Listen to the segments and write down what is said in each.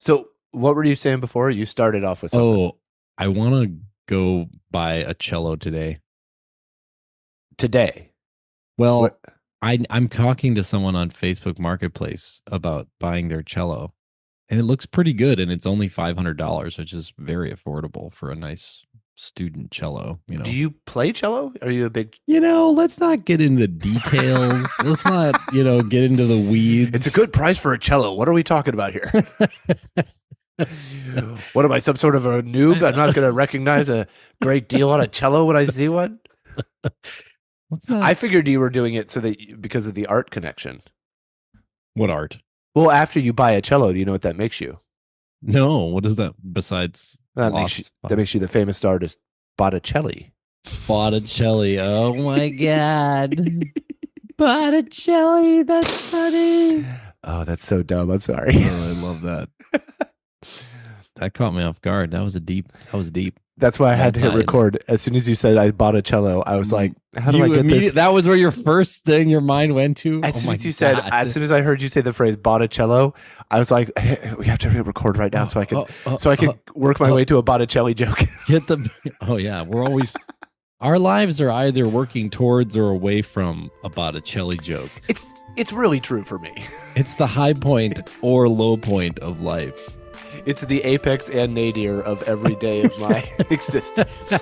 So what were you saying before? You started off with something. Oh, I want to go buy a cello today. Today. Well, What? I'm talking to someone on Facebook Marketplace about buying their cello, and it looks pretty good, and it's only $500, which is very affordable for a nice student cello. Do you play cello? Are you a big Let's not get into details. Let's not, get into the weeds. It's a good price for a cello. What are we talking about here? What am I, some sort of a noob? I'm not going to recognize a great deal on a cello when I see one. I figured you were doing it because of the art connection. What art? Well, after you buy a cello, do you know what that makes you? No, what is that besides That makes you the famous artist Botticelli. Botticelli. Oh my God. Botticelli, that's funny. Oh, that's so dumb. I'm sorry. Oh, I love that. That caught me off guard. That was deep. That's why I had to hit record. As soon as you said I bought a cello, I was like, how do I get this? That was where your first thing your mind went to? As soon as I heard you say the phrase Botticello, I was like, hey, we have to hit record right now so I can work my way to a Botticelli joke. Our lives are either working towards or away from a Botticelli joke. It's really true for me. It's the high point or low point of life. It's the apex and nadir of every day of my existence.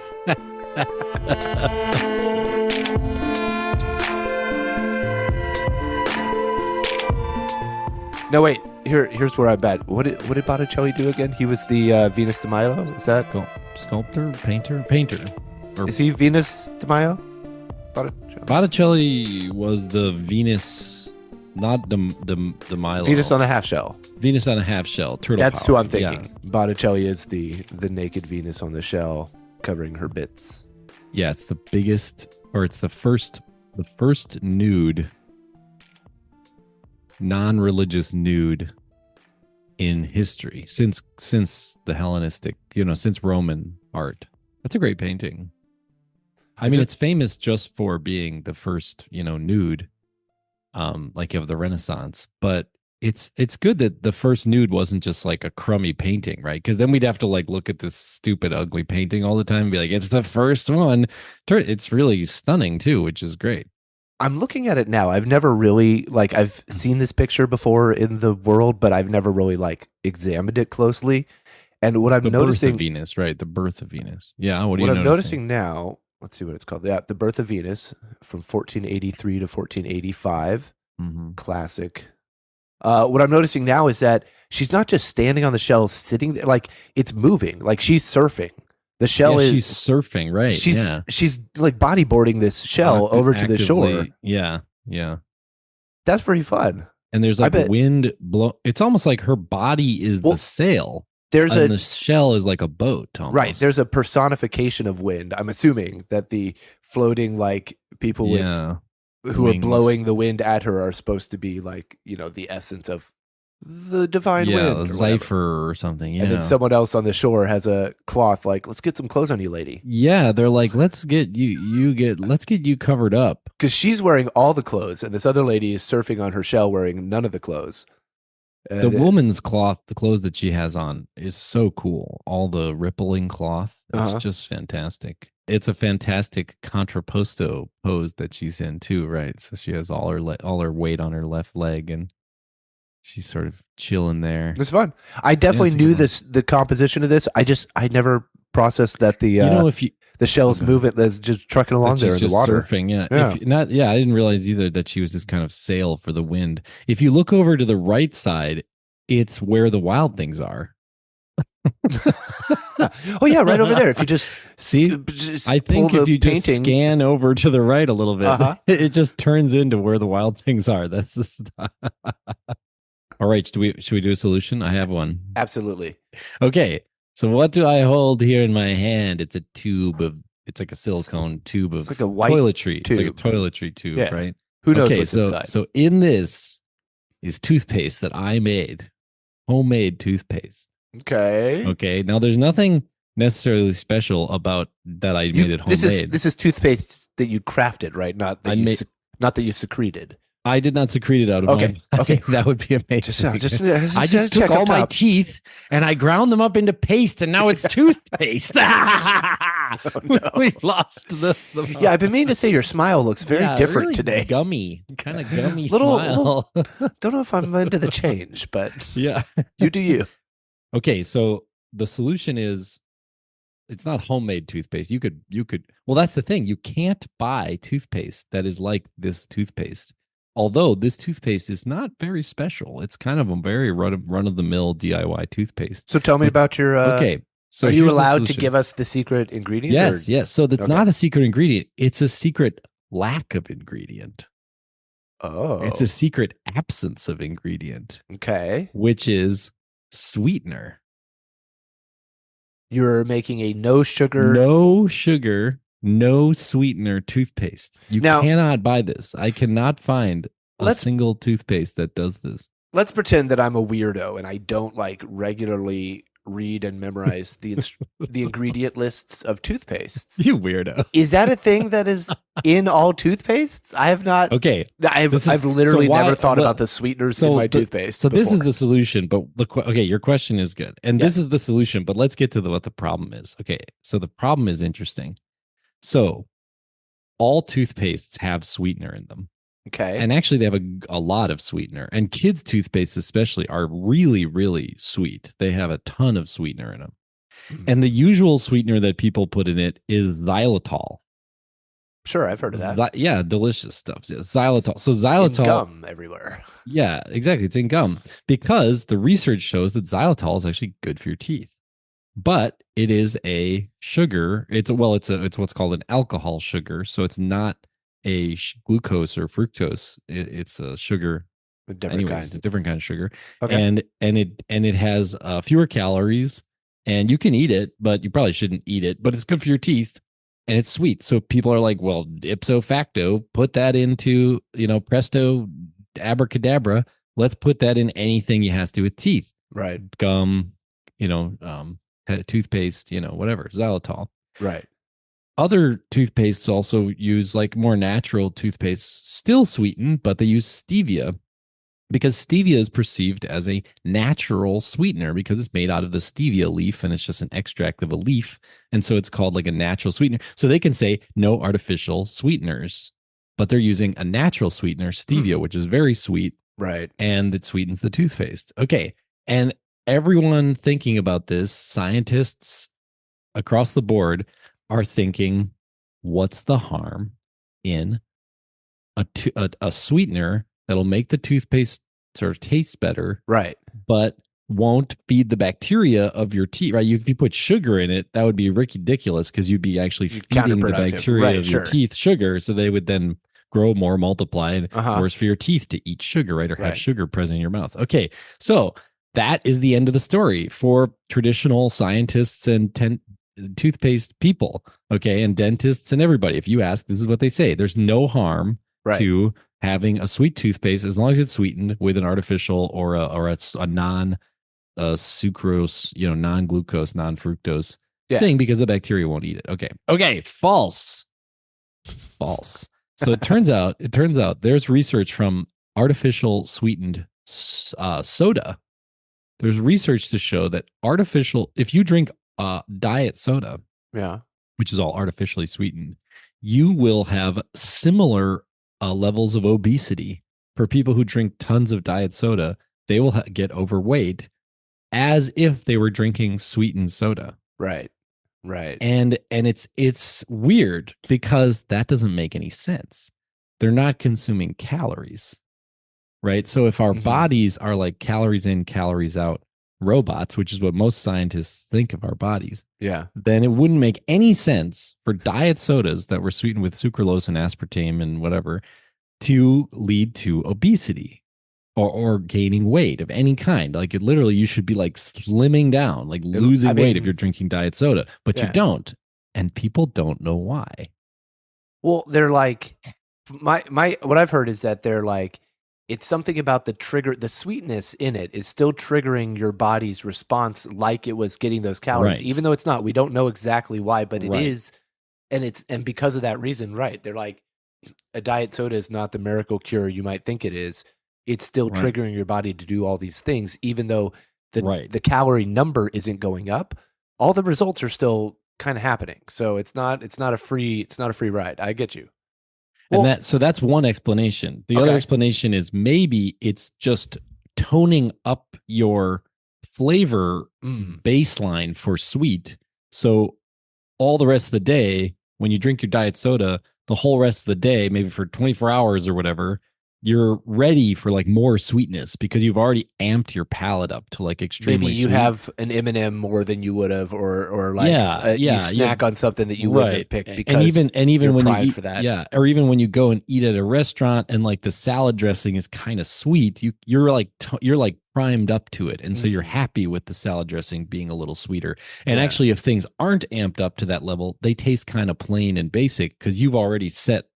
No, wait. Here's where I bet. What did Botticelli do again? He was the Venus de Milo. Is that sculptor, painter? Is he Venus de Milo? Botticelli was the Venus, not the Milo. Venus on the half shell. Venus on a half shell. Turtle. That's power. who I'm thinking. Yeah. Botticelli is the naked Venus on the shell covering her bits. Yeah, it's the biggest, or it's the first nude, non-religious nude in history since the Hellenistic, since Roman art. That's a great painting. I mean, it's famous just for being the first, nude, like of the Renaissance. But it's good that the first nude wasn't just like a crummy painting, right? Because then we'd have to like look at this stupid, ugly painting all the time and be like, it's the first one. It's really stunning too, which is great. I'm looking at it now. I've never really I've seen this picture before in the world, but I've never really examined it closely. And what I'm noticing, birth of Venus, right? The birth of Venus. Yeah. What I'm noticing now? Let's see what it's called. Yeah, the birth of Venus from 1483 to 1485. Mm-hmm. Classic. What I'm noticing now is that she's not just standing on the shell, sitting there. It's moving. She's surfing. The shell she's surfing, right? She's bodyboarding this shell over to the shore. Yeah. That's pretty fun. And there's wind blow. It's almost like her body is the sail. The shell is like a boat. Almost. Right. There's a personification of wind. I'm assuming that the floating people who are blowing the wind at her are supposed to be the essence of the divine wind. Yeah, Zephyr or something. Yeah. And then someone else on the shore has a cloth let's get some clothes on you, lady. Yeah, they're like, let's get you covered up. Because she's wearing all the clothes and this other lady is surfing on her shell wearing none of the clothes. The woman's cloth, the clothes that she has on is so cool. All the rippling cloth. It's just fantastic. It's a fantastic contrapposto pose that she's in too, right? So she has all her weight on her left leg and she's sort of chilling there. It's fun. I definitely knew the composition of this. I never processed that the shell's movement that's just trucking along there in the water. Surfing, yeah. I didn't realize either that she was this kind of sail for the wind. If you look over to the right side, it's where the wild things are. Oh yeah, right over there. If you just I think if you just scan over to the right a little bit, it just turns into where the wild things are. That's the stuff. All right, should we do a solution? I have one. Absolutely. Okay. So what do I hold here in my hand? It's like a silicone tube of it's like a white toiletry. Tube. It's like a toiletry tube, right? Who knows what's inside? So in this is toothpaste that I made. Homemade toothpaste. Okay. Now there's nothing necessarily special about that I made it homemade. This is toothpaste that you crafted, right? Not that you secreted. I did not secrete it out of my body. Okay. That would be amazing. I just took all my teeth and I ground them up into paste, and now it's toothpaste. Oh, no. We've lost the Yeah, I've been meaning to say your smile looks very different really today. Gummy, kind of gummy smile. Don't know if I'm into the change, but yeah, you do you. Okay, so the solution is it's not homemade toothpaste. You could well, that's the thing. You can't buy toothpaste that is like this toothpaste. Although this toothpaste is not very special. It's kind of a very run of the mill DIY toothpaste. So tell me about your okay. So are you allowed to give us the secret ingredient? Yes, yes. So that's not a secret ingredient. It's a secret lack of ingredient. Oh. It's a secret absence of ingredient. Okay. Which is sweetener. You're making a no sugar, no sweetener toothpaste. You cannot buy this. I cannot find a single toothpaste that does this. Let's pretend that I'm a weirdo and I don't like regularly read and memorize the ingredient lists of toothpastes. You weirdo. Is that a thing that is in all toothpastes? I have not. Okay. I've literally never thought about the sweeteners in my toothpaste. So this is the solution, but okay, your question is good. And this is the solution, but let's get to what the problem is. Okay. So the problem is interesting. So all toothpastes have sweetener in them. Okay. And actually they have a lot of sweetener. And kids' toothpastes especially are really, really sweet. They have a ton of sweetener in them. Mm-hmm. And the usual sweetener that people put in it is xylitol. Sure, I've heard of that. Yeah, delicious stuff. Yeah, xylitol. So xylitol in gum everywhere. Yeah, exactly. It's in gum because the research shows that xylitol is actually good for your teeth. But it is a sugar. It's what's called an alcohol sugar. So it's not a glucose or fructose. It's a sugar. It's a different kind of sugar. Okay. And it has fewer calories, and you can eat it, but you probably shouldn't eat it. But it's good for your teeth, and it's sweet. So people are like, well, ipso facto, put that into presto abracadabra. Let's put that in anything it has to do with teeth. Right. Gum. Toothpaste. Whatever. Xylitol. Right. Other toothpastes also use like more natural toothpastes, still sweetened, but they use stevia because stevia is perceived as a natural sweetener because it's made out of the stevia leaf and it's just an extract of a leaf. And so it's called like a natural sweetener. So they can say no artificial sweeteners, but they're using a natural sweetener, stevia, which is very sweet. Right. And it sweetens the toothpaste. Okay. And everyone thinking about this, scientists across the board, are thinking, what's the harm in a sweetener that'll make the toothpaste sort of taste better, right? But won't feed the bacteria of your teeth, right? If you put sugar in it, that would be ridiculous because you'd be actually feeding the bacteria of your teeth sugar, so they would then grow more, multiply, and worse for your teeth to eat sugar, right? Or have sugar present in your mouth. Okay, so that is the end of the story for traditional scientists and toothpaste people, okay, and dentists and everybody. If you ask, this is what they say: there's no harm to having a sweet toothpaste as long as it's sweetened with an artificial or a non sucrose, non-glucose, non-fructose thing, because the bacteria won't eat it. Okay, false. So it turns out there's research from artificial sweetened soda. There's research to show that if you drink diet soda, which is all artificially sweetened, you will have similar levels of obesity. For people who drink tons of diet soda, they will get overweight as if they were drinking sweetened soda. Right. And it's weird because that doesn't make any sense. They're not consuming calories, right? So if our bodies are like calories in, calories out robots, which is what most scientists think of our bodies, then it wouldn't make any sense for diet sodas that were sweetened with sucralose and aspartame and whatever to lead to obesity or gaining weight of any kind. Like it literally, you should be like slimming down, like losing weight if you're drinking diet soda, but you don't, and people don't know why. Well, they're like, what I've heard is that they're like, it's something about the sweetness in it is still triggering your body's response like it was getting those calories, even though it's not. We don't know exactly why, but it is. And because of that reason, they're like, a diet soda is not the miracle cure you might think it is, it's still triggering your body to do all these things, even though the calorie number isn't going up. All the results are still kind of happening. So it's not a free ride. I get you. Well, and that's one explanation. The other explanation is maybe it's just toning up your flavor baseline for sweet. So all the rest of the day, when you drink your diet soda, the whole rest of the day, maybe for 24 hours or whatever, you're ready for like more sweetness because you've already amped your palate up to like extremely maybe you sweet. have an M&M more than you would have, or like you snack on something that you wouldn't have picked because and even when you eat for that. Or even when you go and eat at a restaurant and like the salad dressing is kind of sweet, you're like primed up to it, and so you're happy with the salad dressing being a little sweeter. And actually, if things aren't amped up to that level, they taste kind of plain and basic because you've already set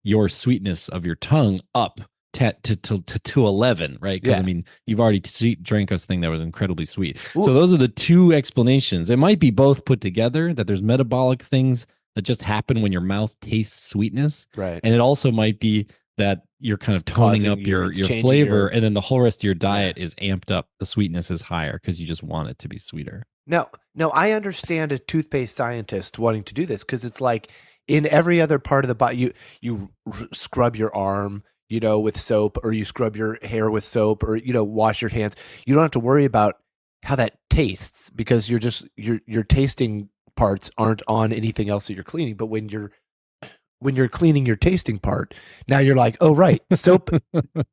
your sweetness of your tongue up to 11, right? Because I mean, you've already drank us thing that was incredibly sweet. Ooh. So those are the two explanations. It might be both put together, that there's metabolic things that just happen when your mouth tastes sweetness, right? And it also might be that you're kind of toning up your flavor, and then the whole rest of your diet is amped up. The sweetness is higher because you just want it to be sweeter. No, I understand a toothpaste scientist wanting to do this because it's like in every other part of the body, you scrub your arm, with soap, or you scrub your hair with soap, or, wash your hands. You don't have to worry about how that tastes because you're just, your tasting parts aren't on anything else that you're cleaning. But when you're cleaning your tasting part, now you're like, oh, right, soap,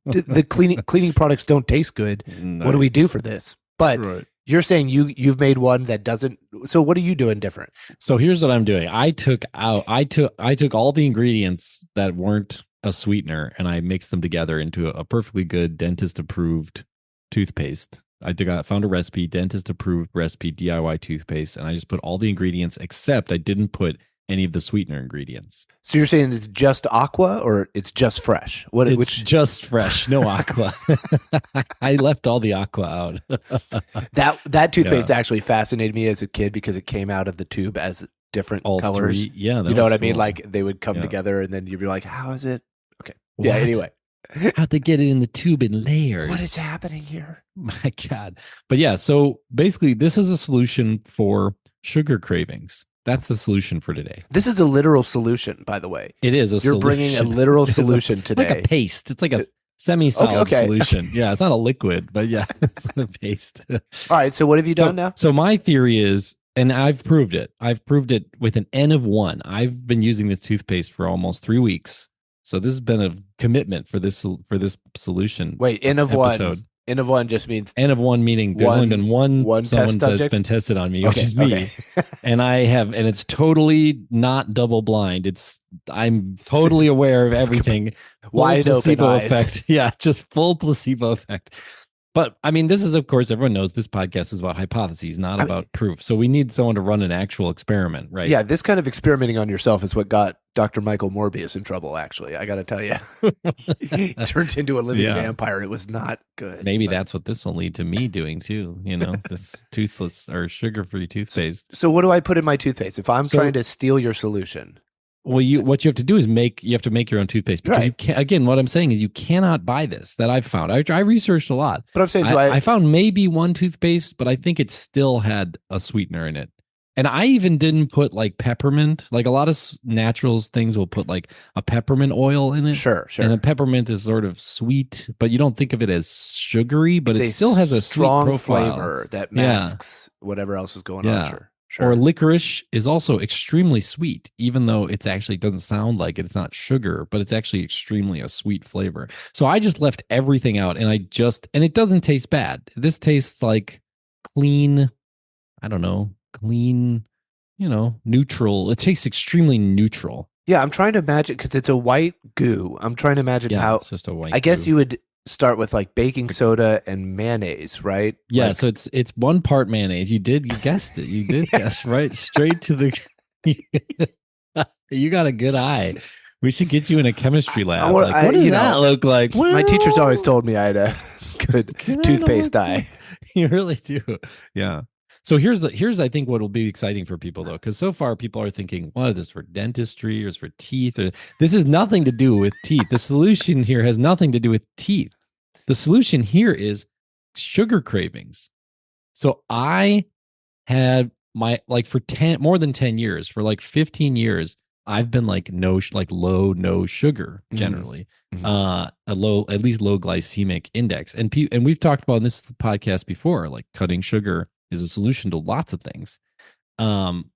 the cleaning products don't taste good. No. What do we do for this? But you're saying you've made one that doesn't. So what are you doing different? So here's what I'm doing. I took all the ingredients that weren't a sweetener, and I mixed them together into a perfectly good dentist approved toothpaste. I found a recipe, dentist approved recipe, DIY toothpaste, and I just put all the ingredients, except I didn't put any of the sweetener ingredients. So you're saying it's just aqua, or it's just fresh? It's just fresh, no aqua. I left all the aqua out. that toothpaste actually fascinated me as a kid because it came out of the tube as different colors. Three. Yeah, you know what I mean? Like they would come together, and then you'd be like, "How is it?" Okay, yeah. Anyway, how'd they get it in the tube in layers? What is happening here? My God! But yeah, so basically, this is a solution for sugar cravings. That's the solution for today. This is a literal solution, by the way. It is a solution. You're bringing a literal solution today. Like a paste. It's like a semi-solid solution. Yeah, it's not a liquid, but yeah, it's a paste. All right, so what have you done now? So my theory is, and I've proved it. I've proved it with an N of 1. I've been using this toothpaste for almost 3 weeks. So this has been a commitment for this solution. Wait, N of episode. 1. N of 1 just means N of 1 meaning there's only been one someone that's been tested on me, which is me. And it's totally not double blind. I'm totally aware of everything. Wide placebo open eyes. Effect. Yeah, just full placebo effect. But I mean, this is, of course, everyone knows this podcast is about hypotheses, not about proof. So we need someone to run an actual experiment, right? Yeah, this kind of experimenting on yourself is what got Dr. Michael Morbius in trouble, actually. I got to tell you. He turned into a living vampire. It was not good. Maybe that's what this will lead to me doing too, this toothless or sugar-free toothpaste. So what do I put in my toothpaste if I'm trying to steal your solution? Well, what you have to do is make your own toothpaste, because you can't. Again, what I'm saying is you cannot buy this, that I've found. I researched a lot, but I'm saying I found maybe one toothpaste, but I think it still had a sweetener in it. And I even didn't put like peppermint. Like a lot of naturals things will put like a peppermint oil in it. Sure. And the peppermint is sort of sweet, but you don't think of it as sugary. But it still has a strong sweet profile. Flavor that masks whatever else is going on. Sure. Or licorice is also extremely sweet, even though it's actually doesn't sound like it. It's not sugar, but it's actually extremely a sweet flavor. So I just left everything out, and it doesn't taste bad. This tastes like clean, neutral. It tastes extremely neutral. Yeah, I'm trying to imagine, because it's a white goo. I'm trying to imagine how. It's just a white. I guess you would start with like baking soda and mayonnaise, right? Yeah, so it's 1 part mayonnaise. You guessed it. You did guess right. Straight to the. You got a good eye. We should get you in a chemistry lab. What does that look like? My teachers always told me I had a good toothpaste eye. You really do. Yeah. So here's I think what will be exciting for people though, because so far people are thinking, what is this for dentistry or is for teeth? Or this has nothing to do with teeth. The solution here has nothing to do with teeth. The solution here is sugar cravings. So I had for more than 10 years, for like 15 years, I've been like low sugar generally. At least low glycemic index. And we've talked about in this podcast before, like cutting sugar is a solution to lots of things.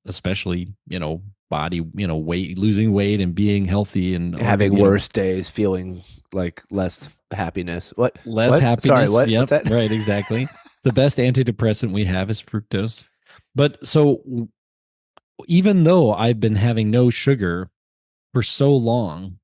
Especially, body, losing weight and being healthy and having worse days, feeling like less happiness. Less happiness. Sorry, what? Yep, what's that? Right, exactly. The best antidepressant we have is fructose. But so even though I've been having no sugar for so long,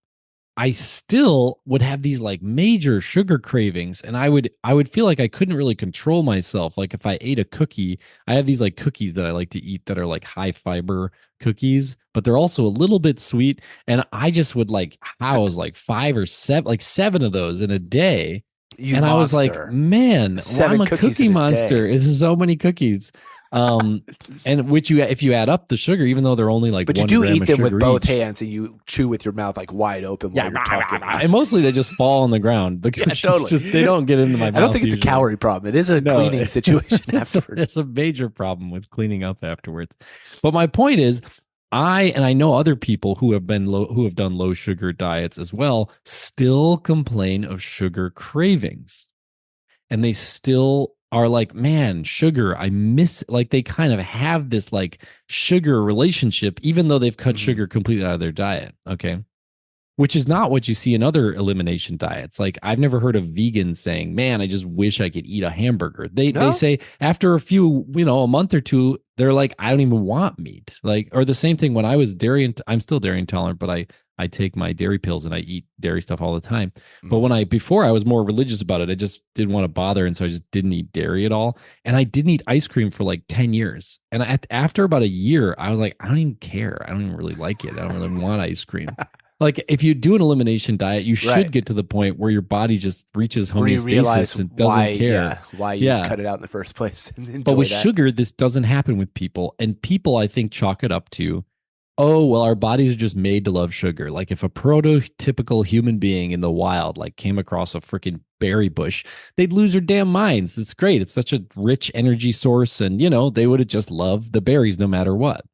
I still would have these like major sugar cravings, and I would feel like I couldn't really control myself. Like if I ate a cookie, I have these like cookies that I like to eat that are like high fiber cookies, but they're also a little bit sweet, and I just would like house like 5 or 7, like 7 of those in a day. And I was like, man, I'm a cookie monster. It's so many cookies. And if you add up the sugar, even though they're only like, but you do eat them with both hands and you chew with your mouth like wide open while you're talking. And mostly they just fall on the ground. The totally. They don't get into my mouth. I don't think it's a calorie problem. It is a cleaning situation afterwards. It's a major problem with cleaning up afterwards. But my point is, I know other people who have done low sugar diets as well, still complain of sugar cravings. And they still are like, man, sugar, I miss, like they kind of have this like sugar relationship, even though they've cut sugar completely out of their diet. Okay. Which is not what you see in other elimination diets. Like I've never heard of vegans saying, man, I just wish I could eat a hamburger. They say after a month or two, they're like, I don't even want meat. Like, or the same thing when I was I'm still dairy intolerant, but I take my dairy pills and I eat dairy stuff all the time. But before I was more religious about it, I just didn't want to bother. And so I just didn't eat dairy at all. And I didn't eat ice cream for like 10 years. And after about a year, I was like, I don't even care. I don't even really like it. I don't really want ice cream. Like if you do an elimination diet, you should get to the point where your body just reaches homeostasis and doesn't care. Why you cut it out in the first place. But with sugar, this doesn't happen with people. And people, I think, chalk it up to, oh, well, our bodies are just made to love sugar. Like if a prototypical human being in the wild like came across a freaking berry bush, they'd lose their damn minds. It's great. It's such a rich energy source. And, they would have just loved the berries no matter what.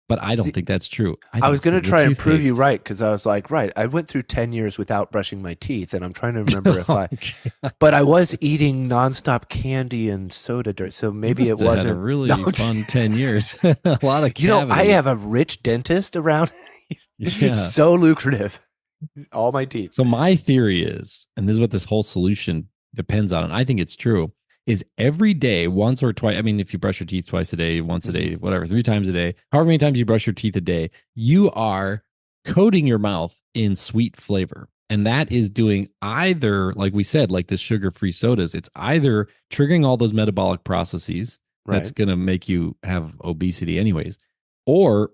But I don't think that's true. I was going to try and prove you right, because I was like, right, I went through 10 years without brushing my teeth, and I'm trying to remember but I was eating nonstop candy and soda dirt, so maybe it wasn't had a really fun 10 years. A lot of cavities. I have a rich dentist around. He's so lucrative. All my teeth. So my theory is, and this is what this whole solution depends on, and I think it's true, is every day, once or twice. I mean, if you brush your teeth twice a day, once a day, whatever, 3 times a day, however many times you brush your teeth a day, you are coating your mouth in sweet flavor. And that is doing either, like we said, like the sugar-free sodas, it's either triggering all those metabolic processes that's going to make you have obesity anyways, or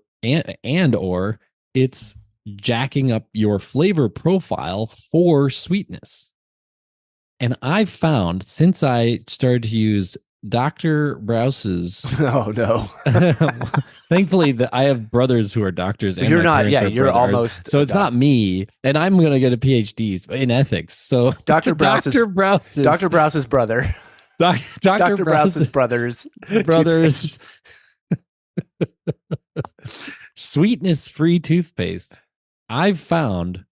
it's jacking up your flavor profile for sweetness. And I've found, since I started to use Dr. Browse's... Oh, no. Thankfully, I have brothers who are doctors. And you're not, you're almost... So it's not me, and I'm going to get a PhD in ethics. So Dr. Browse's brother. Dr. Browse's brothers. Sweetness-free toothpaste. I've found...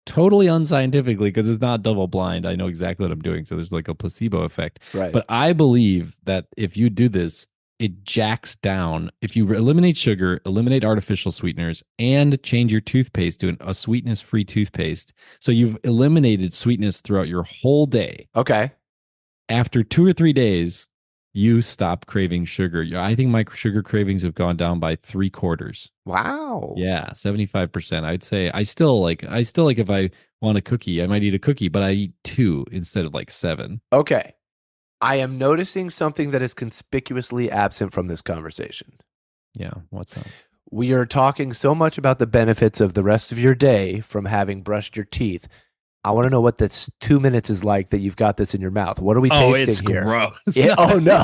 totally unscientifically, because it's not double blind. I know exactly what I'm doing. So there's like a placebo effect. Right. But I believe that if you do this, it jacks down. If you eliminate sugar, eliminate artificial sweeteners, and change your toothpaste to a sweetness-free toothpaste, so you've eliminated sweetness throughout your whole day. Okay. After 2 or 3 days, you stop craving sugar. I think my sugar cravings have gone down by 3/4. Wow. Yeah, 75%. I'd say I still like if I want a cookie, I might eat a cookie, but I eat 2 instead of like 7. Okay. I am noticing something that is conspicuously absent from this conversation. Yeah, what's up? We are talking so much about the benefits of the rest of your day from having brushed your teeth. I want to know what this 2 minutes is like that you've got this in your mouth. What are we tasting it's here? Gross. Yeah, oh no,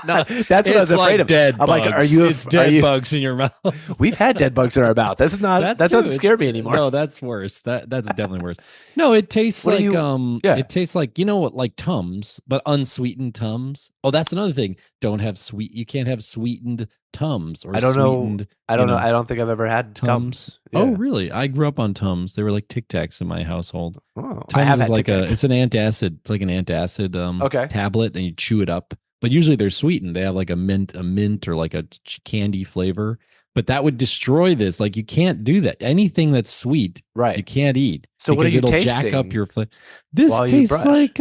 No, that's what I was afraid of. Dead I'm bugs. like, are you? It's dead bugs in your mouth. We've had dead bugs in our mouth. That's not. That doesn't scare me anymore. No, that's worse. That's definitely worse. No, it tastes like It tastes like, you know what, like Tums, but unsweetened Tums. Oh, that's another thing. Don't have You can't have sweetened Tums or I don't know. I don't know. I don't think I've ever had Tums. Yeah. Oh, really? I grew up on Tums. They were like Tic Tacs in my household. Oh, Tums I have is had like Tic-Tacs. it's an antacid. It's like an antacid tablet, and you chew it up. But usually they're sweetened. They have like a mint or like a candy flavor. But that would destroy this. Like, you can't do that. Anything that's sweet, right, you can't eat. So what are you it'll tasting? Jack up your flavor. This tastes like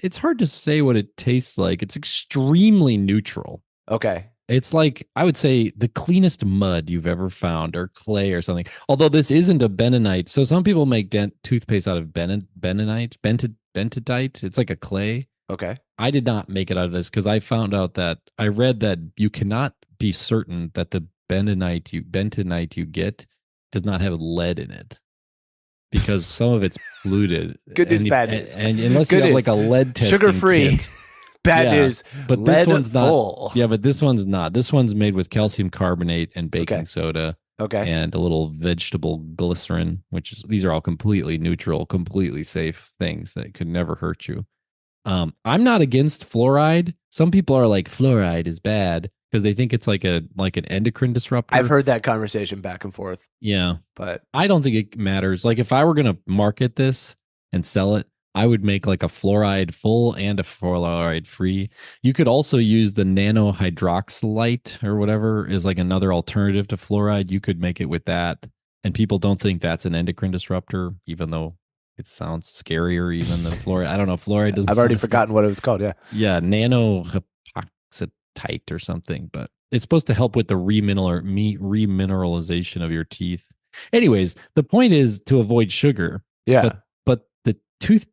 it's hard to say what it tastes like. It's extremely neutral. Okay. It's like, I would say, the cleanest mud you've ever found, or clay or something. Although this isn't a bentonite. So some people make toothpaste out of bentonite, bentadite. It's like a clay. Okay. I did not make it out of this because I found out that I read that you cannot be certain that the bentonite you get does not have lead in it, because some of it's polluted. Good news, bad news. And unless you have like a lead testing sugar-free. kit. Bad news. But this one's full. not. Yeah, but this one's not. This one's made with calcium carbonate and baking soda. Okay. And a little vegetable glycerin, these are all completely neutral, completely safe things that could never hurt you. I'm not against fluoride. Some people are like, fluoride is bad because they think it's like an endocrine disruptor. I've heard that conversation back and forth. Yeah. But I don't think it matters. Like, if I were going to market this and sell it, I would make like a fluoride full and a fluoride free. You could also use the nanohydroxylite or whatever is like another alternative to fluoride. You could make it with that. And people don't think that's an endocrine disruptor, even though it sounds scarier even than fluoride. I don't know. Fluoride doesn't. I've already forgotten what it was called. Yeah. Yeah. Nanohypoxite or something, but it's supposed to help with the remineralization of your teeth. Anyways, the point is to avoid sugar. Yeah.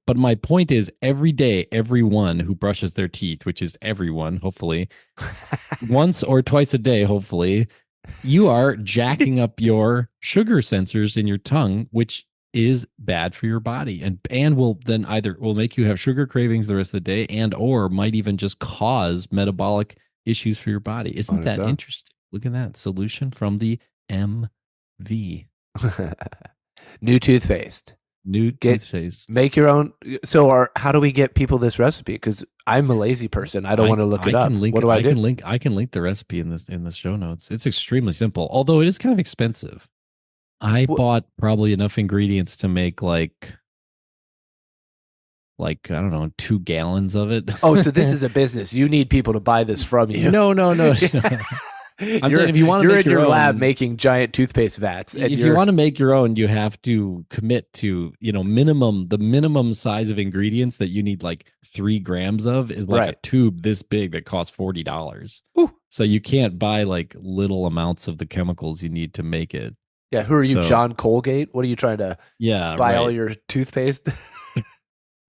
But my point is, every day, everyone who brushes their teeth, which is everyone, hopefully, once or twice a day, hopefully, you are jacking up your sugar sensors in your tongue, which is bad for your body, and will then either make you have sugar cravings the rest of the day, and or might even just cause metabolic issues for your body. Isn't that interesting? Look at that solution from the MV. New toothpaste. Toothpaste. Make your own. So, how do we get people this recipe? Because I'm a lazy person. I don't want to look it up. What do I do? I can link the recipe in the show notes. It's extremely simple, although it is kind of expensive. I bought probably enough ingredients to make like I don't know, 2 gallons of it. Oh, so this is a business. You need people to buy this from you. No. I'm saying, if you want to make your own, lab making giant toothpaste vats. And if you want to make your own, you have to commit to, the minimum size of ingredients that you need, like 3 grams of, is like a tube this big that costs $40. Whew. So you can't buy like little amounts of the chemicals you need to make it. Yeah, who are you, John Colgate? What are you trying to buy all your toothpaste?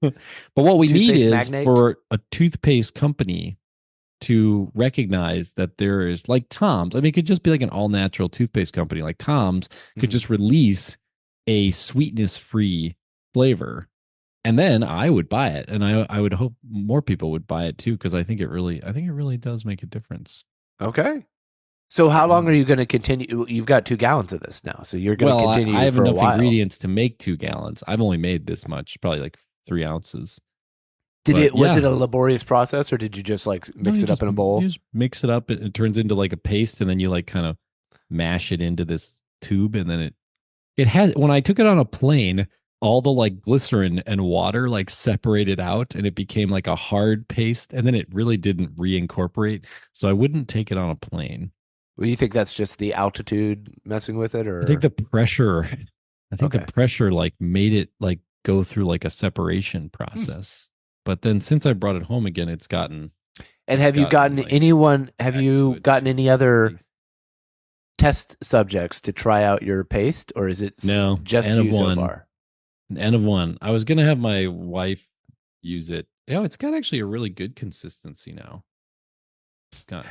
But what we need is magnate? For a toothpaste company to recognize that there is, like Tom's. I mean, it could just be like an all-natural toothpaste company. Like Tom's could just release a sweetness-free flavor, and then I would buy it, and I would hope more people would buy it too, because I think it really does make a difference. Okay. So how long are you going to continue? You've got 2 gallons of this now, so you're going to continue I have for a enough while. ingredients to make 2 gallons. I've only made this much, probably like 3 ounces. Was it a laborious process, or did you just like mix it up in a bowl? You just mix it up. It turns into like a paste, and then you like kind of mash it into this tube, and then it has. When I took it on a plane, all the like glycerin and water like separated out, and it became like a hard paste, and then it really didn't reincorporate. So I wouldn't take it on a plane. Well, you think that's just the altitude messing with it, or I think the pressure. The pressure like made it like go through like a separation process. But then since I brought it home again, it's gotten. And have you gotten any other test subjects to try out your paste, or is it just you so far? An N of 1. I was going to have my wife use it. It's got actually a really good consistency now.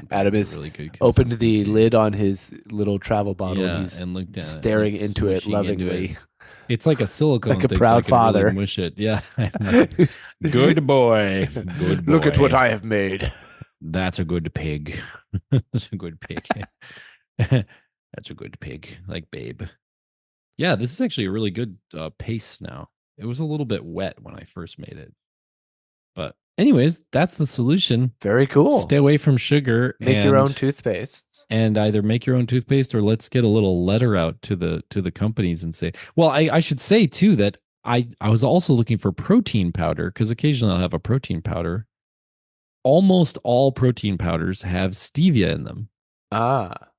Adam is really opened the lid on his little travel bottle, and he's staring into it lovingly. It's like a silicone like a thing, proud so I can father. really mush it. Yeah. Good boy. Good boy. Look at what I have made. That's a good pig. That's a good pig. That's a good pig. Like Babe. Yeah, this is actually a really good paste now. It was a little bit wet when I first made it. But anyways, that's the solution. Very cool. Stay away from sugar. Make your own toothpaste. And either make your own toothpaste or let's get a little letter out to the companies and say, well, I should say too that I was also looking for protein powder because occasionally I'll have a protein powder. Almost all protein powders have stevia in them.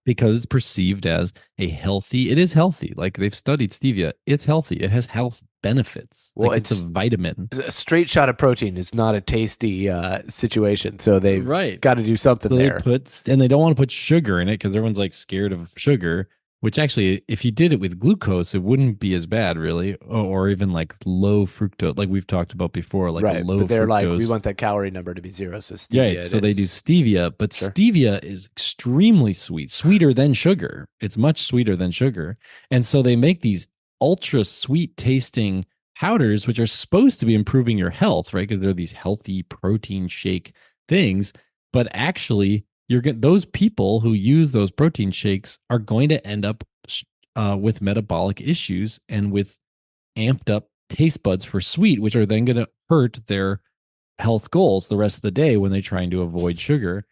Because it's perceived as it is healthy. Like they've studied stevia. It's healthy. It has health benefits. Well, like it's a vitamin. A straight shot of protein is not a tasty situation. So they've got to do something there. And they don't want to put sugar in it because everyone's like scared of sugar. Which actually, if you did it with glucose, it wouldn't be as bad, really, or even like low fructose, like we've talked about before, like right. low. But they're fructose. like, we want that calorie number to be 0, so stevia. Right, so they do stevia, but stevia is extremely sweet, sweeter than sugar. It's much sweeter than sugar, and so they make these ultra sweet tasting powders, which are supposed to be improving your health, right? Because they're these healthy protein shake things, but actually those people who use those protein shakes are going to end up with metabolic issues and with amped up taste buds for sweet, which are then going to hurt their health goals the rest of the day when they're trying to avoid sugar.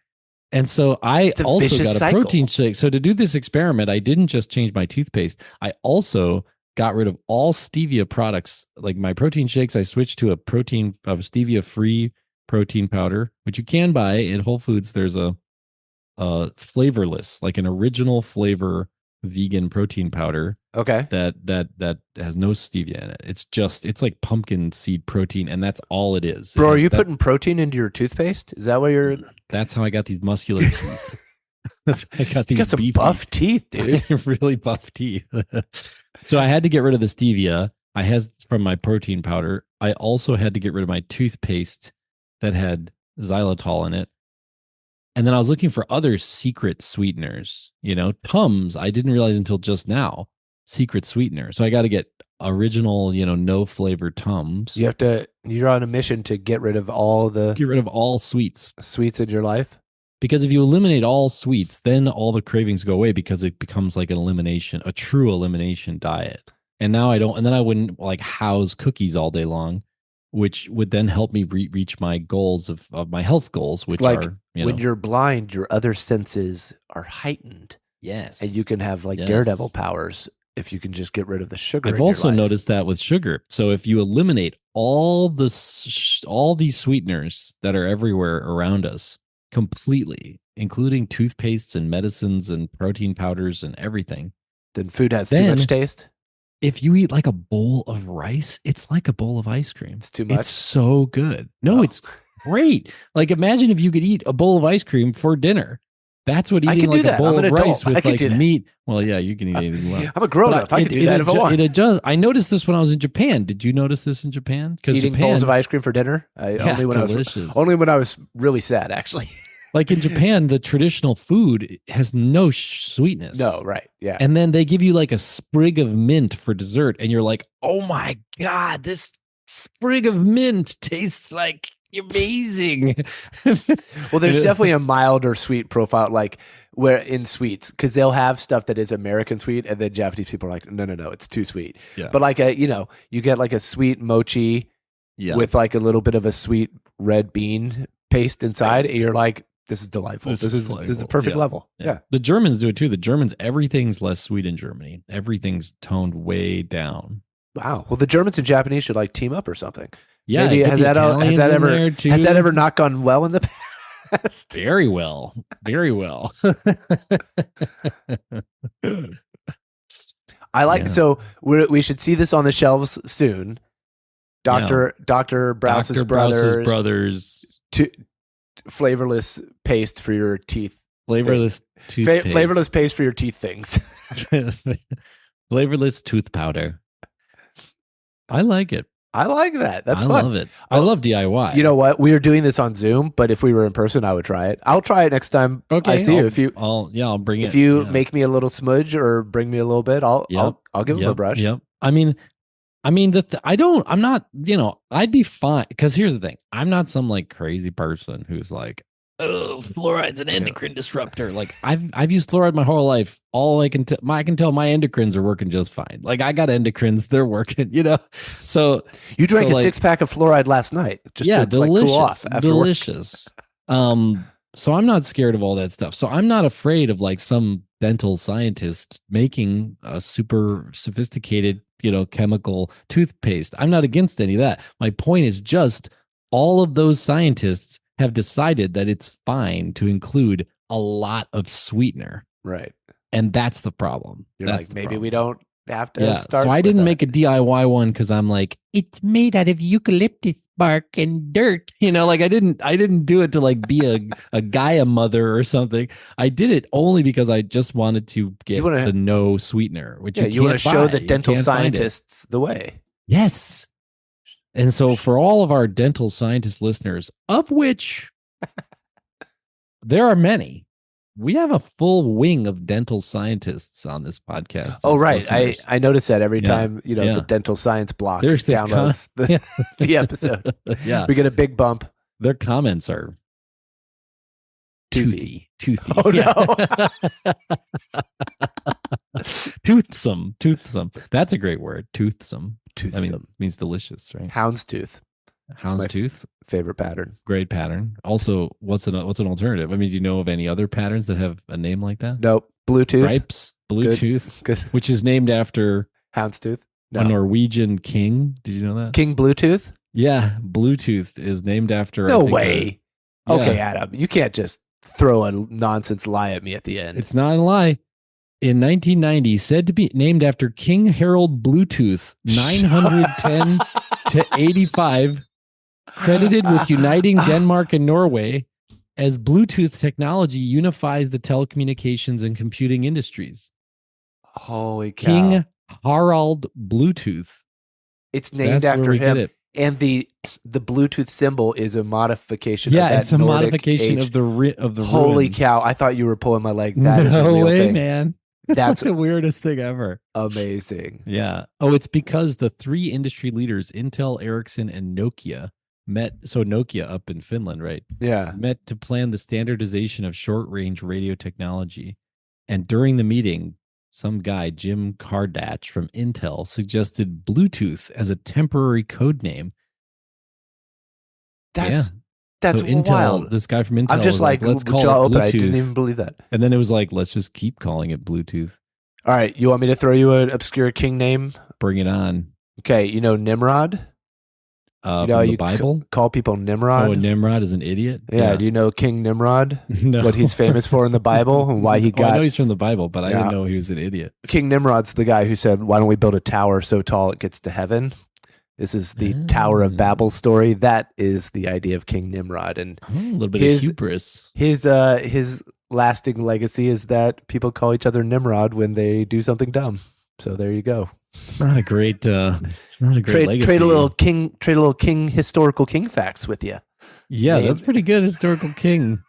And so I also got a protein shake. So to do this experiment, I didn't just change my toothpaste. I also got rid of all stevia products. Like my protein shakes, I switched to a stevia-free protein powder, which you can buy at Whole Foods. There's a flavorless, like an original flavor vegan protein powder. Okay. That has no stevia in it. It's like pumpkin seed protein, and that's all it is. Bro, are you putting protein into your toothpaste? Is that what you're? That's how I got these muscular teeth. That's how I got these. You got some buff teeth, dude. Really buff teeth. So I had to get rid of the stevia. I had from my protein powder. I also had to get rid of my toothpaste that had xylitol in it. And then I was looking for other secret sweeteners, Tums. I didn't realize until just now, secret sweetener. So I got to get original, no flavor Tums. You're on a mission to get rid of all sweets in your life. Because if you eliminate all sweets, then all the cravings go away because it becomes like a true elimination diet. And now I wouldn't like house cookies all day long, which would then help me reach my goals of my health goals, which like are, when you're blind, your other senses are heightened. Yes. And you can have Daredevil powers if you can just get rid of the sugar. I've also noticed that with sugar. So if you eliminate all these sweeteners that are everywhere around us completely, including toothpastes and medicines and protein powders and everything, then food has too much taste. If you eat like a bowl of rice, it's like a bowl of ice cream. It's too much. It's so good. No, It's great. Like imagine if you could eat a bowl of ice cream for dinner. That's what eating like a bowl of rice with like meat. Well, yeah, you can eat anything. I'm a grown up. I can do that if I want. I noticed this when I was in Japan. Did you notice this in Japan? Eating bowls of ice cream for dinner? Only when I was really sad, actually. Like in Japan, the traditional food has no sweetness. No, right. Yeah. And then they give you like a sprig of mint for dessert. And you're like, oh my God, this sprig of mint tastes like amazing. Well, there's definitely a milder sweet profile, like where in sweets, because they'll have stuff that is American sweet. And then Japanese people are like, no, it's too sweet. Yeah. But like you get like a sweet mochi with like a little bit of a sweet red bean paste inside. And you're like, this is delightful. This is a perfect level. Yeah. The Germans do it too. The Germans, everything's less sweet in Germany. Everything's toned way down. Wow. Well, the Germans and Japanese should like team up or something. Yeah. Maybe has that ever not gone well in the past? Very well. Very well. I like so we should see this on the shelves soon. Dr. Brouse's brothers. Flavorless paste for your teeth. Flavorless toothpaste. Flavorless paste for your teeth things. Flavorless tooth powder. I like it. I like that. That's fun. I love it. I love DIY. You know what? We are doing this on Zoom, but if we were in person, I would try it. I'll try it next time I see you. I'll bring it. If you make me a little smudge or bring me a little bit, I'll give him a brush. Yep. I mean, I mean, I'm not, I'd be fine. Because here's the thing. I'm not some like crazy person who's like, oh, fluoride's an endocrine disruptor. Like I've used fluoride my whole life. All I can tell my endocrines are working just fine. Like I got endocrines, they're working, So you drank a 6-pack of fluoride last night. Just to delicious, cool off after delicious. So I'm not scared of all that stuff. So I'm not afraid of like some dental scientist making a super sophisticated, chemical toothpaste. I'm not against any of that. My point is just all of those scientists have decided that it's fine to include a lot of sweetener. Right. And that's the problem. You're that's like, maybe we don't have to start. So I didn't make a DIY one because I'm like, it's made out of eucalyptus bark and dirt. Like I didn't do it to like be a Gaia mother or something. I did it only because I just wanted to get the no sweetener, which you want to show the dental scientists the way. Yes. And so for all of our dental scientist listeners, of which there are many, we have a full wing of dental scientists on this podcast. Oh, right. I notice that every time, the dental science block downloads the episode. Yeah. We get a big bump. Their comments are toothy. Oh, no. Toothsome. That's a great word. Toothsome. I mean, it means delicious, right? Houndstooth. Houndstooth. Favorite pattern. Great pattern. Also, what's an alternative? I mean, do you know of any other patterns that have a name like that? Nope. Bluetooth. Stripes. Bluetooth. Good. Which is named after Houndstooth. No. A Norwegian king. Did you know that? King Bluetooth? Yeah. Bluetooth is named after. No way. Okay, Adam. You can't just throw a nonsense lie at me at the end. It's not a lie. In 1990, said to be named after King Harold Bluetooth, 910 to 85, credited with uniting Denmark and Norway, as Bluetooth technology unifies the telecommunications and computing industries. Holy cow. King Harald Bluetooth. It's named after him. And the Bluetooth symbol is a modification of that it's a Nordic modification age. of the Holy rune. cow. I thought you were pulling my leg. That is a real way, thing. Man. That's like the weirdest thing ever. Amazing. Yeah. Oh, it's because the three industry leaders, Intel, Ericsson, and Nokia, met. So Nokia up in Finland, right? Yeah. Met to plan the standardization of short-range radio technology. And during the meeting, some guy, Jim Kardach from Intel, suggested Bluetooth as a temporary code name. That's so Intel, wild. This guy from Intel. I'm just like, let's call it open. Bluetooth. I didn't even believe that. And then it was like, let's just keep calling it Bluetooth. All right. You want me to throw you an obscure king name? Bring it on. Okay. Nimrod? From the Bible? Call people Nimrod. Oh, Nimrod is an idiot? Yeah. Do you know King Nimrod? No. What he's famous for in the Bible and why he got... I know he's from the Bible, but I didn't know he was an idiot. King Nimrod's the guy who said, why don't we build a tower so tall it gets to heaven? This is the Tower of Babel story. That is the idea of King Nimrod. And a little bit of hubris. His lasting legacy is that people call each other Nimrod when they do something dumb. So there you go. It's not a great legacy. Trade a little king historical king facts with you. Yeah, that's pretty good historical king.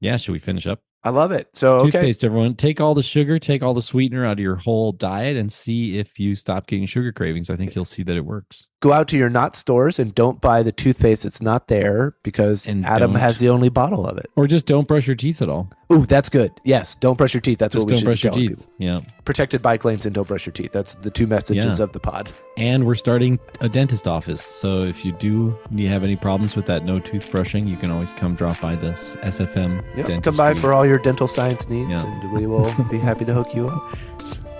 Yeah, should we finish up? I love it. So, Toothpaste, everyone. Take all the sugar, take all the sweetener out of your whole diet and see if you stop getting sugar cravings. I think you'll see that it works. Go out to your not stores and don't buy the toothpaste that's not there because Adam has the only bottle of it. Or just don't brush your teeth at all. Ooh, that's good. Yes, don't brush your teeth. That's what we should be telling people. Yeah. Protected bike lanes and don't brush your teeth. That's the two messages of the pod. And we're starting a dentist office. So if you have any problems with that no toothbrushing, you can always come drop by this SFM dentistry. Come by for all your dental science needs and we will be happy to hook you up.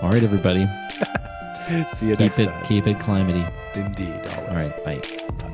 All right, everybody. See you next time. Keep it climate-y. Indeed. Always. All right, bye.